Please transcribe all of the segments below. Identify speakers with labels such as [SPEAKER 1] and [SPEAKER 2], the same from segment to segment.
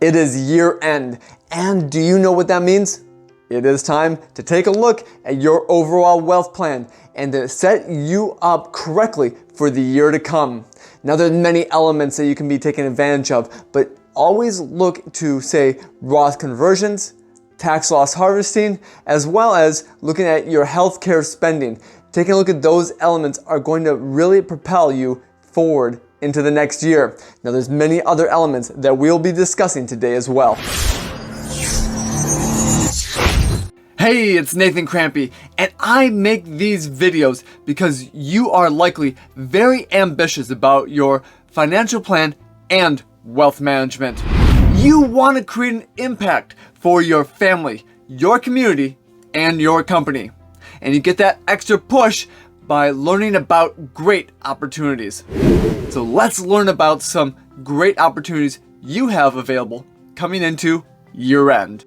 [SPEAKER 1] It is year end, and do you know what that means? It is time to take a look at your overall wealth plan and to set you up correctly for the year to come. Now, there's many elements that you can be taking advantage of, but always look to, say, Roth Conversions, tax loss harvesting, as well as looking at your healthcare spending. Taking a look at those elements are going to really propel you forward into the next year. Now, there's many other elements that we'll be discussing today as well. Hey, it's Nathan Krampe, and I make these videos because you are likely very ambitious about your financial plan and wealth management. You want to create an impact for your family, your community, and your company. And you get that extra push by learning about great opportunities. So let's learn about some great opportunities you have available coming into year end.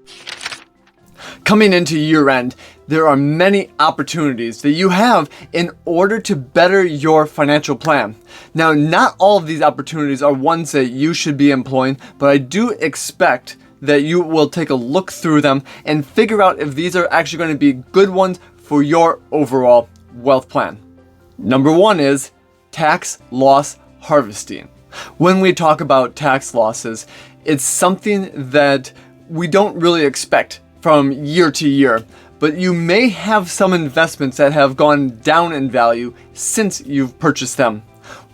[SPEAKER 1] Coming into year end, there are many opportunities that you have in order to better your financial plan. Now, not all of these opportunities are ones that you should be employing, but I do expect that you will take a look through them and figure out if these are actually going to be good ones for your overall wealth plan. Number one is tax loss harvesting. When we talk about tax losses, it's something that we don't really expect from year to year, but you may have some investments that have gone down in value since you've purchased them.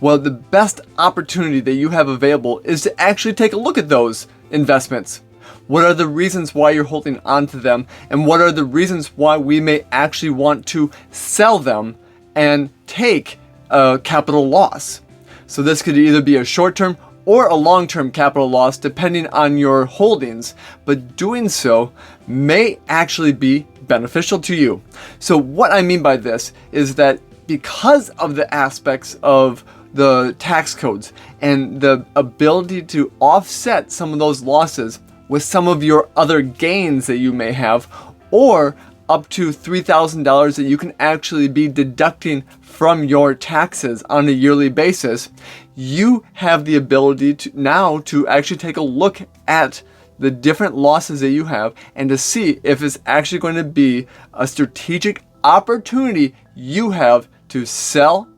[SPEAKER 1] Well, the best opportunity that you have available is to actually take a look at those investments. What are the reasons why you're holding on to them, and what are the reasons why we may actually want to sell them and take a capital loss? So this could either be a short-term or a long-term capital loss depending on your holdings, but doing so may actually be beneficial to you. So what I mean by this is that because of the aspects of the tax codes and the ability to offset some of those losses with some of your other gains that you may have, or up to $3,000 that you can actually be deducting from your taxes on a yearly basis, you have the ability to now to actually take a look at the different losses that you have and to see if it's actually going to be a strategic opportunity you have to sell,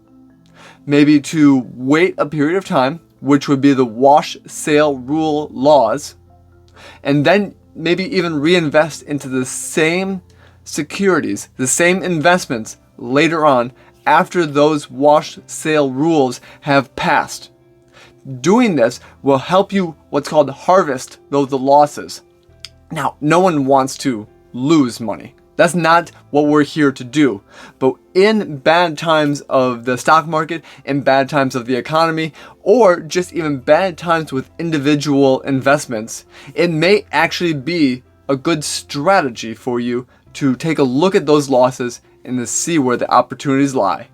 [SPEAKER 1] maybe to wait a period of time, which would be the wash sale rule laws, and then maybe even reinvest into the same securities, the same investments later on after those wash sale rules have passed. Doing this will help you what's called harvest those losses. Now, no one wants to lose money. That's not what we're here to do. But in bad times of the stock market, in bad times of the economy, or just even bad times with individual investments, it may actually be a good strategy for you to take a look at those losses and to see where the opportunities lie.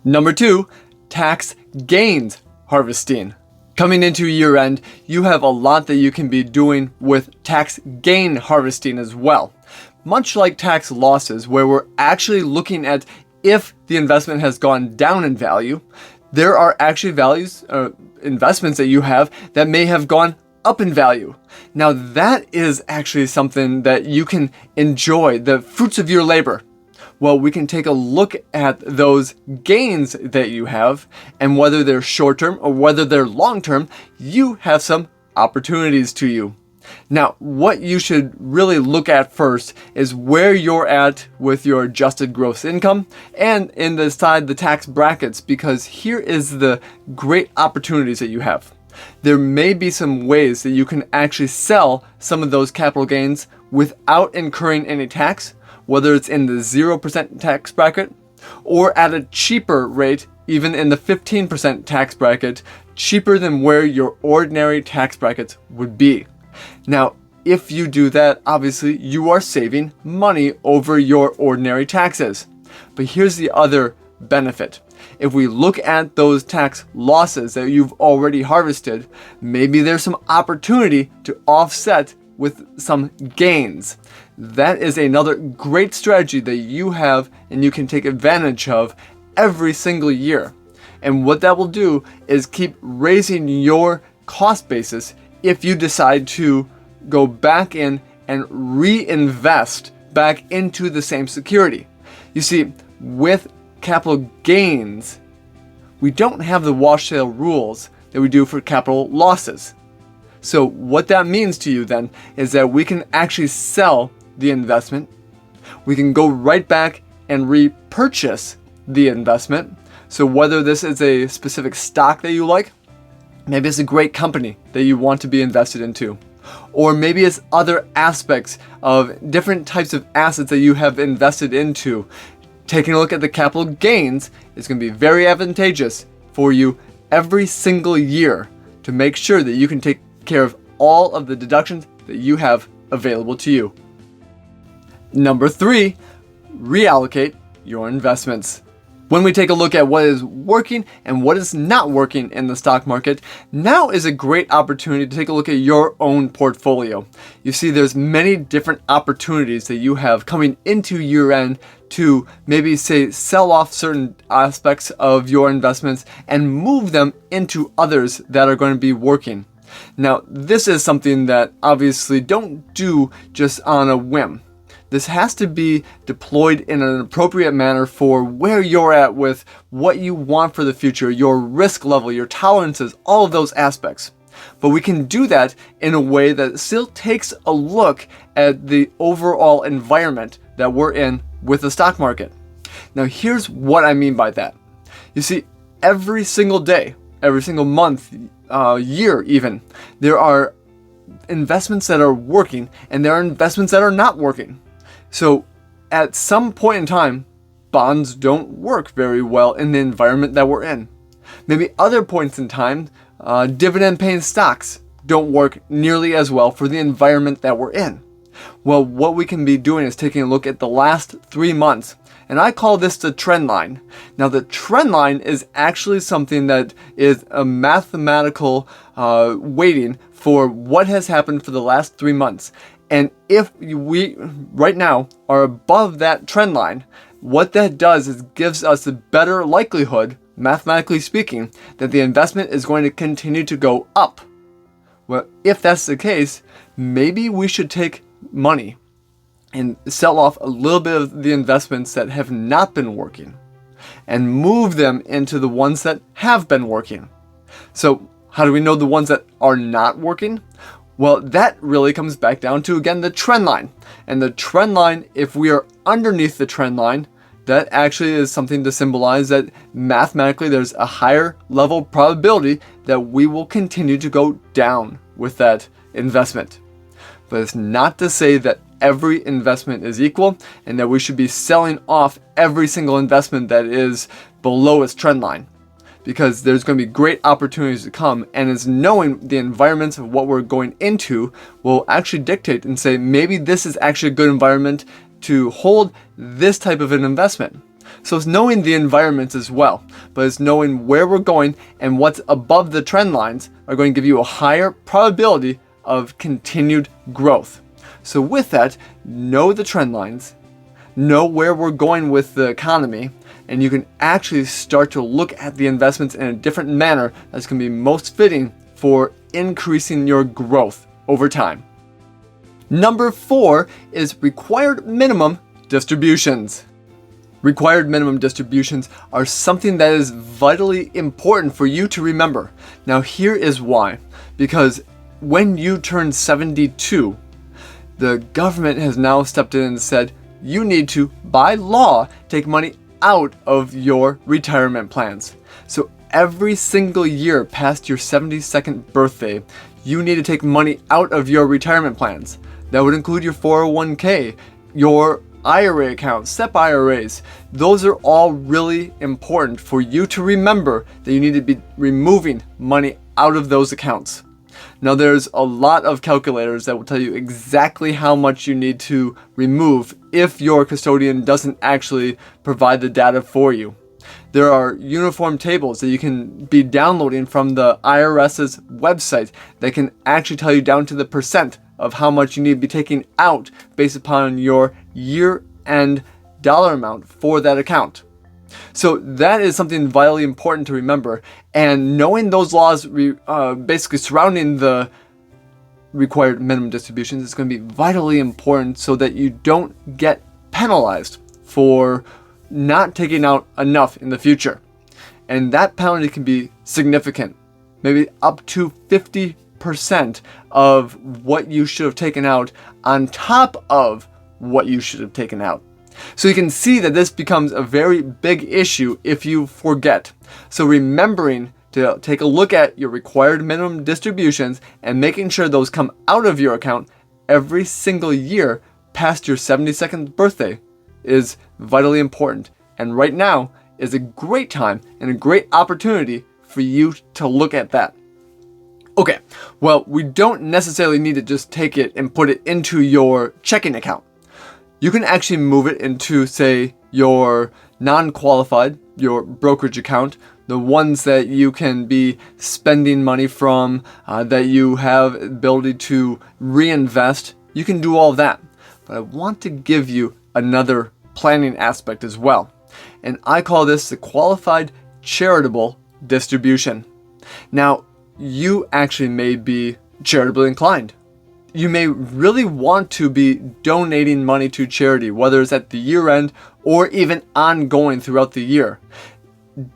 [SPEAKER 1] Number two, tax gains harvesting. Coming into year end, you have a lot that you can be doing with tax gain harvesting as well. Much like tax losses, where we're actually looking at if the investment has gone down in value, there are actually investments that you have that may have gone up in value. Now that is actually something that you can enjoy, the fruits of your labor. Well, we can take a look at those gains that you have, and whether they're short-term or whether they're long-term, you have some opportunities to you. Now, what you should really look at first is where you're at with your adjusted gross income and inside the tax brackets, because here is the great opportunities that you have. There may be some ways that you can actually sell some of those capital gains without incurring any tax, whether it's in the 0% tax bracket or at a cheaper rate, even in the 15% tax bracket, cheaper than where your ordinary tax brackets would be. Now, if you do that, obviously you are saving money over your ordinary taxes. But here's the other benefit. If we look at those tax losses that you've already harvested, maybe there's some opportunity to offset with some gains. That is another great strategy that you have and you can take advantage of every single year. And what that will do is keep raising your cost basis if you decide to go back in and reinvest back into the same security. You see, with capital gains, we don't have the wash sale rules that we do for capital losses. So what that means to you then is that we can actually sell the investment. We can go right back and repurchase the investment. So whether this is a specific stock that you like, maybe it's a great company that you want to be invested into, or maybe it's other aspects of different types of assets that you have invested into. Taking a look at the capital gains is going to be very advantageous for you every single year to make sure that you can take care of all of the deductions that you have available to you. Number 3, reallocate your investments. When we take a look at what is working and what is not working in the stock market, now is a great opportunity to take a look at your own portfolio. You see, there's many different opportunities that you have coming into year end to maybe say sell off certain aspects of your investments and move them into others that are going to be working. Now, this is something that obviously don't do just on a whim. This has to be deployed in an appropriate manner for where you're at with what you want for the future, your risk level, your tolerances, all of those aspects. But we can do that in a way that still takes a look at the overall environment that we're in with the stock market. Now, here's what I mean by that. You see, every single day, every single month, year even, there are investments that are working and there are investments that are not working. So at some point in time, bonds don't work very well in the environment that we're in. Maybe other points in time, dividend paying stocks don't work nearly as well for the environment that we're in. Well, what we can be doing is taking a look at the last 3 months, and I call this the trend line. Now, the trend line is actually something that is a mathematical weighting for what has happened for the last 3 months. And if we right now are above that trend line, what that does is gives us a better likelihood, mathematically speaking, that the investment is going to continue to go up. Well, if that's the case, maybe we should take money and sell off a little bit of the investments that have not been working and move them into the ones that have been working. So how do we know the ones that are not working? Well, that really comes back down to, again, the trend line. And the trend line, if we are underneath the trend line, that actually is something to symbolize that mathematically there's a higher level probability that we will continue to go down with that investment. But it's not to say that every investment is equal and that we should be selling off every single investment that is below its trend line, because there's going to be great opportunities to come, and it's knowing the environments of what we're going into will actually dictate and say maybe this is actually a good environment to hold this type of an investment. So it's knowing the environments as well, but it's knowing where we're going, and what's above the trend lines are going to give you a higher probability of continued growth. So with that, know the trend lines, know where we're going with the economy, and you can actually start to look at the investments in a different manner that's going to be most fitting for increasing your growth over time. Number 4 is required minimum distributions. Required minimum distributions are something that is vitally important for you to remember. Now, here is why. Because when you turn 72, the government has now stepped in and said you need to, by law, take money out of your retirement plans. So every single year past your 72nd birthday, you need to take money out of your retirement plans. That would include your 401k, your IRA accounts, SEP IRAs. Those are all really important for you to remember that you need to be removing money out of those accounts. Now, there's a lot of calculators that will tell you exactly how much you need to remove if your custodian doesn't actually provide the data for you. There are uniform tables that you can be downloading from the IRS's website that can actually tell you down to the percent of how much you need to be taking out based upon your year-end dollar amount for that account. So that is something vitally important to remember, and knowing those laws basically surrounding the required minimum distributions is going to be vitally important so that you don't get penalized for not taking out enough in the future. And that penalty can be significant, maybe up to 50% of what you should have taken out on top of what you should have taken out. So you can see that this becomes a very big issue if you forget. So remembering to take a look at your required minimum distributions and making sure those come out of your account every single year past your 72nd birthday is vitally important. And right now is a great time and a great opportunity for you to look at that. Okay, well, we don't necessarily need to just take it and put it into your checking account. You can actually move it into, say, your non-qualified, your brokerage account, the ones that you can be spending money from, that you have ability to reinvest. You can do all that. But I want to give you another planning aspect as well. And I call this the qualified charitable distribution. Now, you actually may be charitably inclined. You may really want to be donating money to charity, whether it's at the year end or even ongoing throughout the year.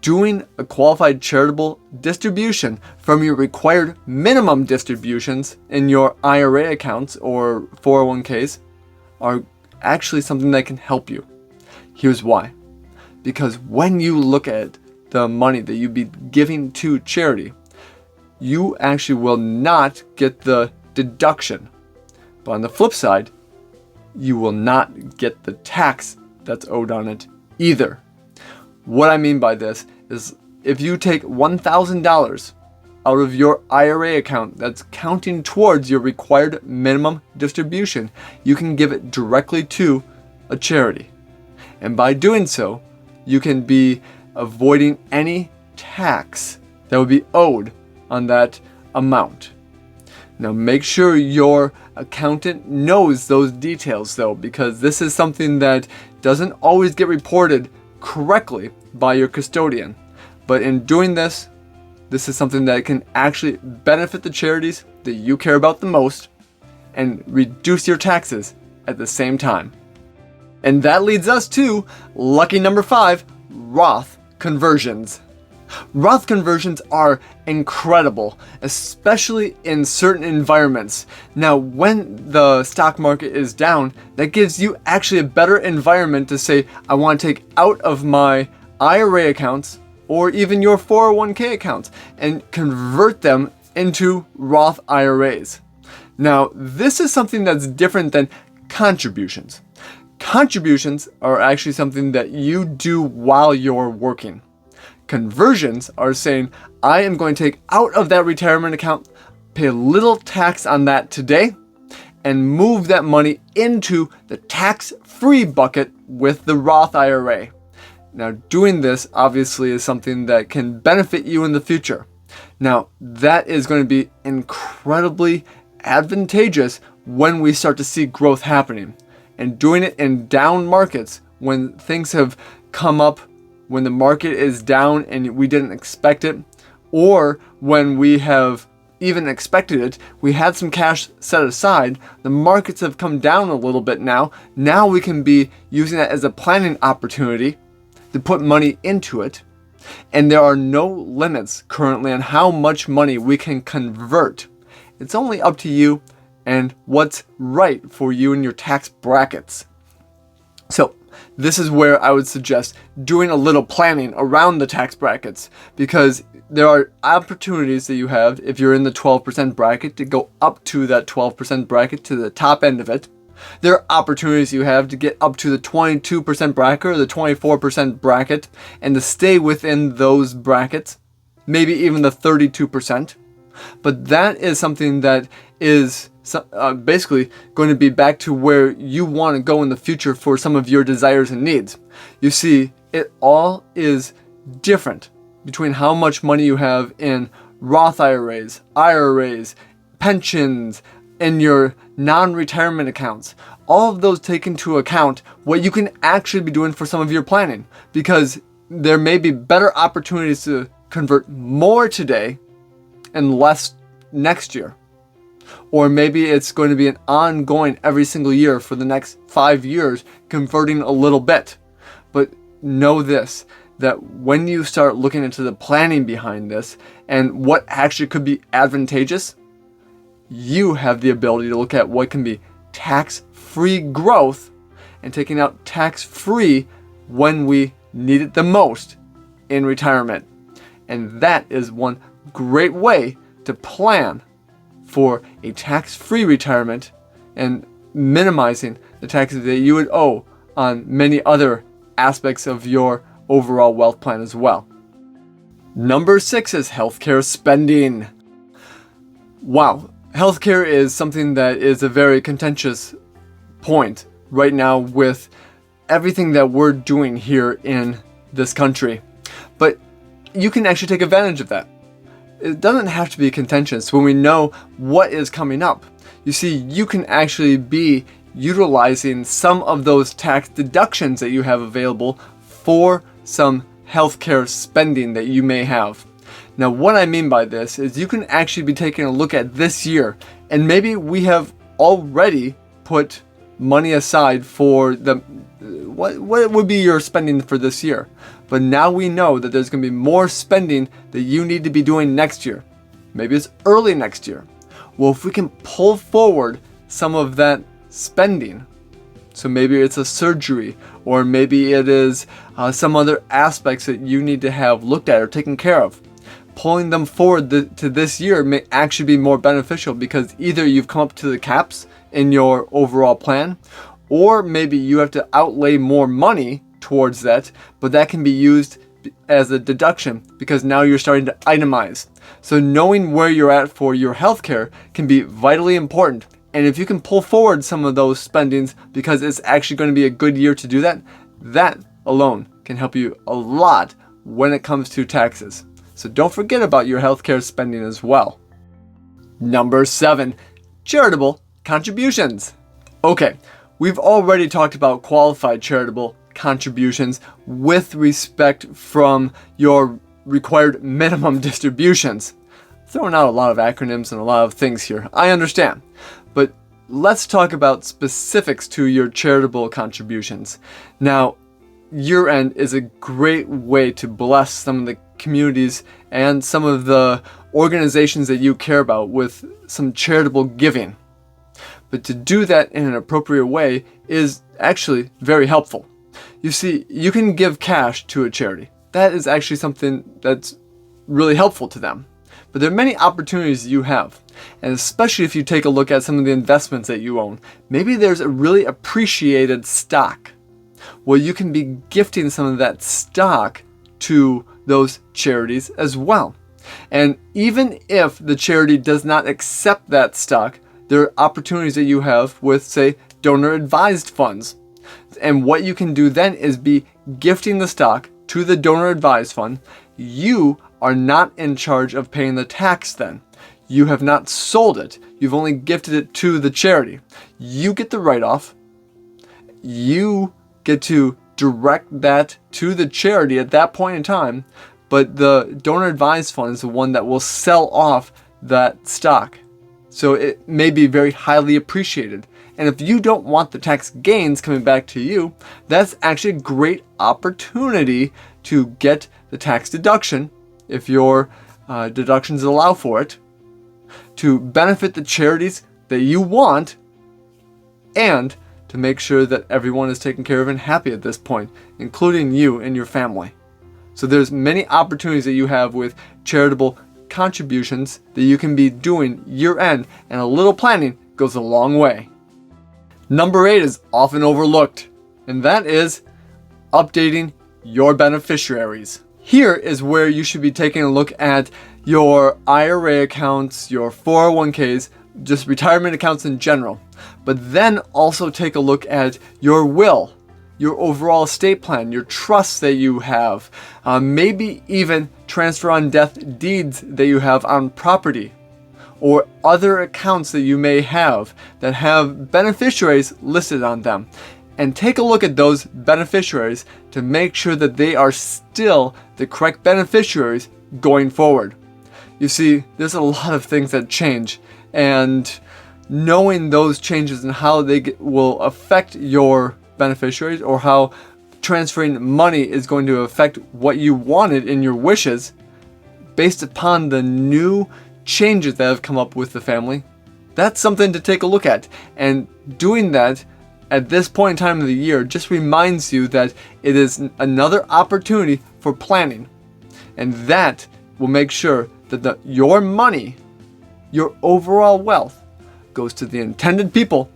[SPEAKER 1] Doing a qualified charitable distribution from your required minimum distributions in your IRA accounts or 401ks are actually something that can help you. Here's why. Because when you look at the money that you'd be giving to charity, you actually will not get the deduction. But on the flip side, you will not get the tax that's owed on it either. What I mean by this is if you take $1,000 out of your IRA account that's counting towards your required minimum distribution, you can give it directly to a charity. And by doing so, you can be avoiding any tax that would be owed on that amount. Now make sure your accountant knows those details though, because this is something that doesn't always get reported correctly by your custodian. But in doing this, this is something that can actually benefit the charities that you care about the most and reduce your taxes at the same time. And that leads us to lucky number 5, Roth Conversions. Roth conversions are incredible, especially in certain environments. Now, when the stock market is down, that gives you actually a better environment to say, I want to take out of my IRA accounts or even your 401k accounts and convert them into Roth IRAs. Now, this is something that's different than contributions. Contributions are actually something that you do while you're working. Conversions are saying, I am going to take out of that retirement account, pay a little tax on that today, and move that money into the tax-free bucket with the Roth IRA. Now, doing this obviously is something that can benefit you in the future. Now, that is going to be incredibly advantageous when we start to see growth happening. And doing it in down markets when things have come up, when the market is down and we didn't expect it, or when we have even expected it, we had some cash set aside, the markets have come down a little bit now. Now we can be using that as a planning opportunity to put money into it. And there are no limits currently on how much money we can convert. It's only up to you and what's right for you and your tax brackets. So this is where I would suggest doing a little planning around the tax brackets, because there are opportunities that you have if you're in the 12% bracket to go up to that 12% bracket to the top end of it. There are opportunities you have to get up to the 22% bracket or the 24% bracket and to stay within those brackets, maybe even the 32%. But that is something that is basically going to be back to where you want to go in the future for some of your desires and needs. You see, it all is different between how much money you have in Roth IRAs, pensions, and your non-retirement accounts. All of those take into account what you can actually be doing for some of your planning, because there may be better opportunities to convert more today and less next year. Or maybe it's going to be an ongoing every single year for the next 5 years, converting a little bit. But know this, that when you start looking into the planning behind this and what actually could be advantageous, you have the ability to look at what can be tax-free growth and taking out tax-free when we need it the most in retirement. And that is one great way to plan for a tax-free retirement and minimizing the taxes that you would owe on many other aspects of your overall wealth plan as well. Number 6 is healthcare spending. Wow, healthcare is something that is a very contentious point right now with everything that we're doing here in this country. But you can actually take advantage of that. It doesn't have to be contentious when we know what is coming up. You see, you can actually be utilizing some of those tax deductions that you have available for some healthcare spending that you may have. Now, what I mean by this is you can actually be taking a look at this year, and maybe we have already put money aside for the what would be your spending for this year. But now we know that there's going to be more spending that you need to be doing next year. Maybe it's early next year. Well, if we can pull forward some of that spending, so maybe it's a surgery, or maybe it is some other aspects that you need to have looked at or taken care of. Pulling them forward to this year may actually be more beneficial because either you've come up to the caps in your overall plan, or maybe you have to outlay more money towards that, but that can be used as a deduction because now you're starting to itemize. So knowing where you're at for your healthcare can be vitally important. And if you can pull forward some of those spendings because it's actually going to be a good year to do that, that alone can help you a lot when it comes to taxes. So don't forget about your healthcare spending as well. Number 7, charitable contributions. Okay, we've already talked about qualified charitable contributions with respect from your required minimum distributions. Throwing out a lot of acronyms and a lot of things here, I understand. But let's talk about specifics to your charitable contributions. Now, year-end is a great way to bless some of the communities and some of the organizations that you care about with some charitable giving. But to do that in an appropriate way is actually very helpful. You see, you can give cash to a charity. That is actually something that's really helpful to them. But there are many opportunities you have. And especially if you take a look at some of the investments that you own, maybe there's a really appreciated stock. Well, you can be gifting some of that stock to those charities as well. And even if the charity does not accept that stock, there are opportunities that you have with, say, donor advised funds. And what you can do then is be gifting the stock to the donor advised fund. You are not in charge of paying the tax then. You have not sold it. You've only gifted it to the charity. You get the write-off. You get to direct that to the charity at that point in time, but the donor advised fund is the one that will sell off that stock. So it may be very highly appreciated. And if you don't want the tax gains coming back to you, that's actually a great opportunity to get the tax deduction, if your deductions allow for it, to benefit the charities that you want, and to make sure that everyone is taken care of and happy at this point, including you and your family. So there's many opportunities that you have with charitable contributions that you can be doing year-end, and a little planning goes a long way. Number 8 is often overlooked, and that is updating your beneficiaries. Here is where you should be taking a look at your IRA accounts, your 401ks, just retirement accounts in general. But then also take a look at your will, your overall estate plan, your trusts that you have, maybe even transfer on death deeds that you have on property, or other accounts that you may have that have beneficiaries listed on them. And take a look at those beneficiaries to make sure that they are still the correct beneficiaries going forward. You see, there's a lot of things that change, and knowing those changes and how they will affect your beneficiaries, or how transferring money is going to affect what you wanted in your wishes based upon the new changes that have come up with the family, that's something to take a look at. And doing that at this point in time of the year just reminds you that it is another opportunity for planning. And that will make sure that your money, your overall wealth, goes to the intended people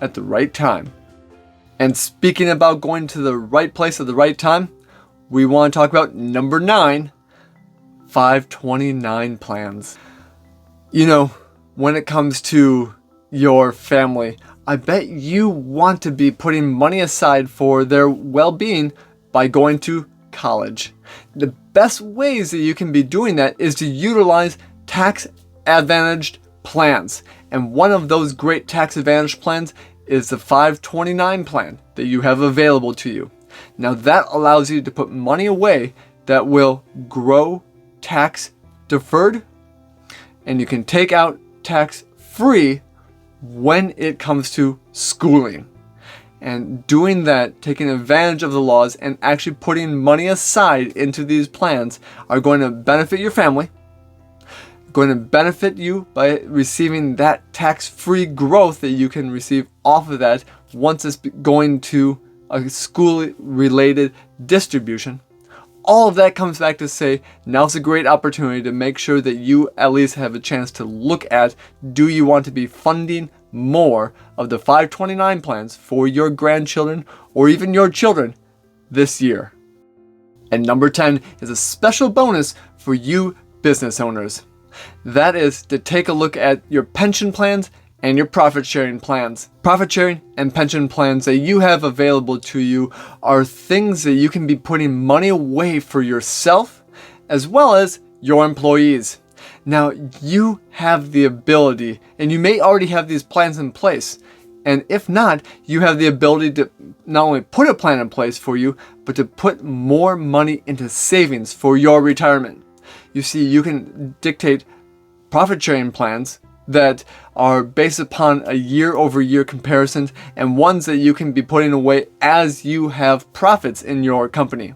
[SPEAKER 1] at the right time. And speaking about going to the right place at the right time, we want to talk about number 9, 529 plans. You know, when it comes to your family, I bet you want to be putting money aside for their well-being by going to college. The best ways that you can be doing that is to utilize tax-advantaged plans. And one of those great tax-advantaged plans is the 529 plan that you have available to you. Now that allows you to put money away that will grow tax deferred, and you can take out tax free when it comes to schooling. And doing that, taking advantage of the laws and actually putting money aside into these plans, are going to benefit your family, going to benefit you by receiving that tax-free growth that you can receive off of that once it's going to a school-related distribution. All of that comes back to say, now's a great opportunity to make sure that you at least have a chance to look at, do you want to be funding more of the 529 plans for your grandchildren or even your children this year? And number 10 is a special bonus for you business owners. That is to take a look at your pension plans and your profit sharing plans. Profit sharing and pension plans that you have available to you are things that you can be putting money away for yourself as well as your employees. Now, you have the ability, and you may already have these plans in place, and if not, you have the ability to not only put a plan in place for you, but to put more money into savings for your retirement. You see, you can dictate profit sharing plans that are based upon a year-over-year comparisons, and ones that you can be putting away as you have profits in your company.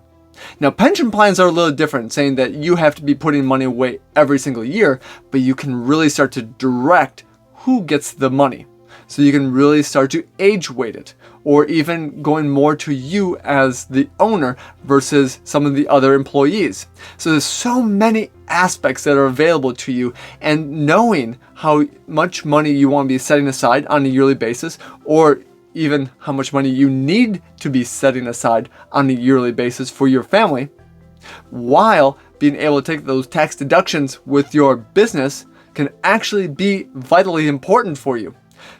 [SPEAKER 1] Now, pension plans are a little different, saying that you have to be putting money away every single year, but you can really start to direct who gets the money. So you can really start to age weight it, or even going more to you as the owner versus some of the other employees. So there's so many aspects that are available to you, and knowing how much money you want to be setting aside on a yearly basis, or even how much money you need to be setting aside on a yearly basis for your family, while being able to take those tax deductions with your business, can actually be vitally important for you,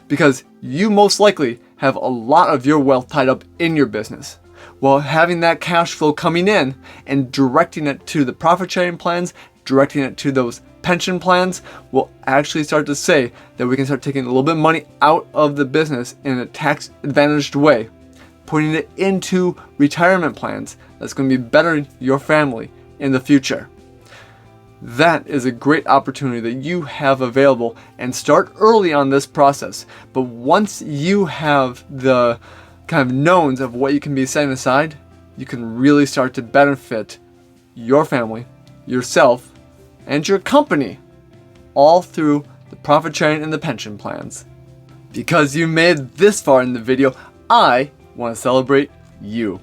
[SPEAKER 1] because you most likely have a lot of your wealth tied up in your business. Well, having that cash flow coming in and directing it to the profit sharing plans, directing it to those pension plans, will actually start to say that we can start taking a little bit of money out of the business in a tax advantaged way, putting it into retirement plans that's going to be bettering your family in the future. That is a great opportunity that you have available, and start early on this process. But once you have the kind of knowns of what you can be setting aside, you can really start to benefit your family, yourself, and your company, all through the profit sharing and the pension plans. Because you made this far in the video, I want to celebrate you.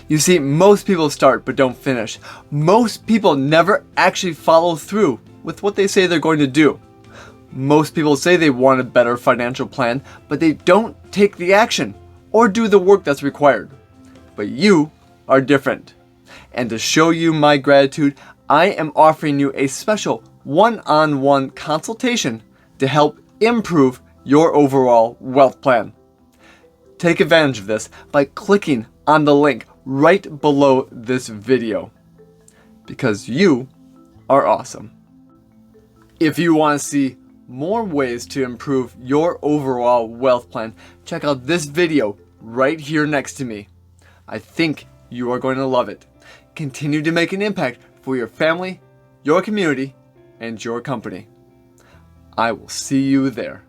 [SPEAKER 1] You see, most people start but don't finish. Most people never actually follow through with what they say they're going to do. Most people say they want a better financial plan, but they don't take the action or do the work that's required. But you are different. And to show you my gratitude, I am offering you a special one-on-one consultation to help improve your overall wealth plan. Take advantage of this by clicking on the link right below this video, because you are awesome. If you want to see more ways to improve your overall wealth plan, check out this video right here next to me. I think you are going to love it. Continue to make an impact for your family, your community, and your company. I will see you there.